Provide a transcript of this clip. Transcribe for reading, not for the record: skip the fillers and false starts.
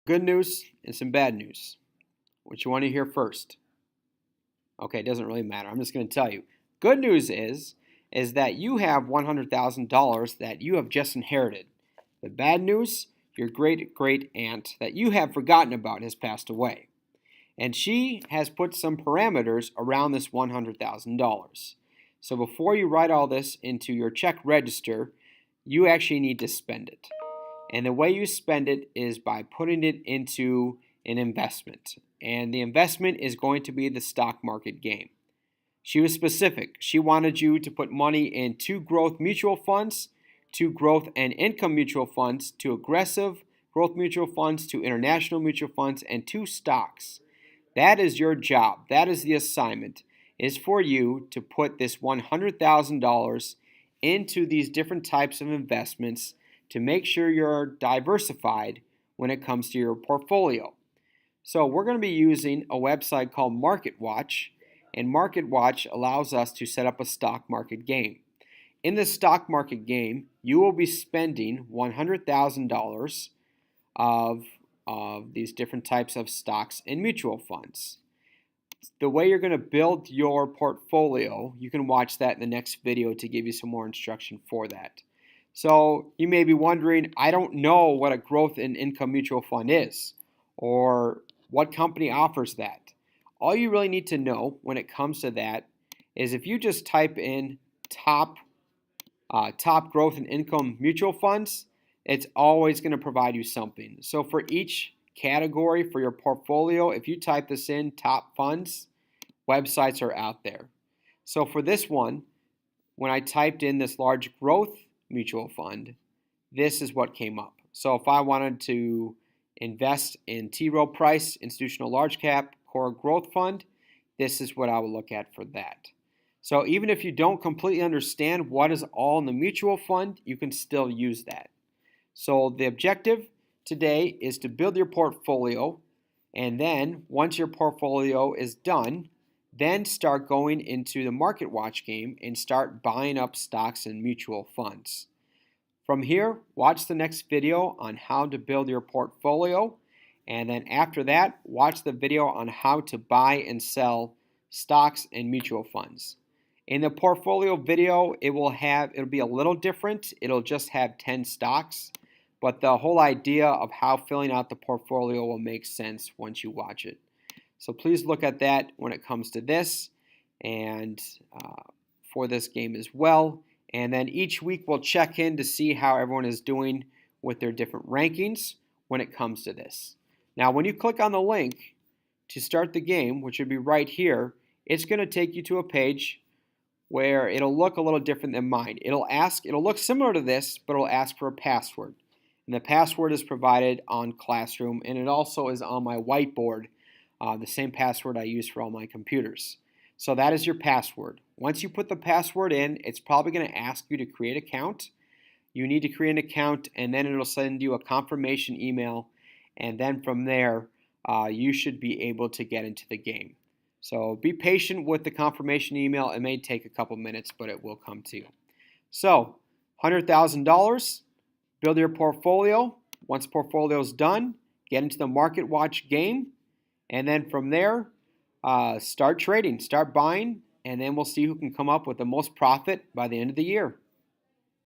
Good news and some bad news. What you want to hear first? Okay, it doesn't really matter. I'm just going to tell you. Good news is that you have $100,000 that you have just inherited. The bad news, your great great aunt that you have forgotten about has passed away. And she has put some parameters around this $100,000. So before you write all this into your check register, you actually need to spend it. And the way you spend it is by putting it into an investment. And the investment is going to be the stock market game. She was specific. She wanted you to put money in 2 growth mutual funds, 2 growth and income mutual funds, 2 aggressive growth mutual funds, 2 international mutual funds, and 2 stocks. That is your job. That is the assignment, is for you to put this $100,000 into these different types of investments to make sure you're diversified when it comes to your portfolio. So we're going to be using a website called MarketWatch, and MarketWatch allows us to set up a stock market game. In the stock market game, you will be spending $100,000 of these different types of stocks and mutual funds. The way you're going to build your portfolio, you can watch that in the next video to give you some more instruction for that. So you may be wondering, I don't know what a growth and income mutual fund is, or what company offers that. All you really need to know when it comes to that is if you just type in top growth and income mutual funds, it's always going to provide you something. So for each category for your portfolio, if you type this in, top funds, websites are out there. So for this one, when I typed in this large growth mutual fund, this is what came up. So if I wanted to invest in T. Rowe Price Institutional Large Cap Core Growth Fund, this is what I would look at for that. So even if you don't completely understand what is all in the mutual fund, you can still use that. So the objective today is to build your portfolio, and then once your portfolio is done, then start going into the MarketWatch game and start buying up stocks and mutual funds. From here, watch the next video on how to build your portfolio, and then after that, watch the video on how to buy and sell stocks and mutual funds. In the portfolio video, it'll be a little different. It'll just have 10 stocks, but the whole idea of how filling out the portfolio will make sense once you watch it. So please look at that when it comes to this and for this game as well. And then each week we'll check in to see how everyone is doing with their different rankings when it comes to this. Now, when you click on the link to start the game, which would be right here, it's going to take you to a page where it'll look a little different than mine. It'll look similar to this, but it'll ask for a password. And the password is provided on Classroom, and it also is on my whiteboard, the same password I use for all my computers. So that is your password. Once you put the password in, it's probably going to ask you to create an account. You need to create an account, and then it'll send you a confirmation email, and then from there, you should be able to get into the game. So be patient with the confirmation email. It may take a couple minutes, but it will come to you. So $100,000, build your portfolio. Once portfolio is done, get into the MarketWatch game, and then from there, start trading, start buying, and then we'll see who can come up with the most profit by the end of the year.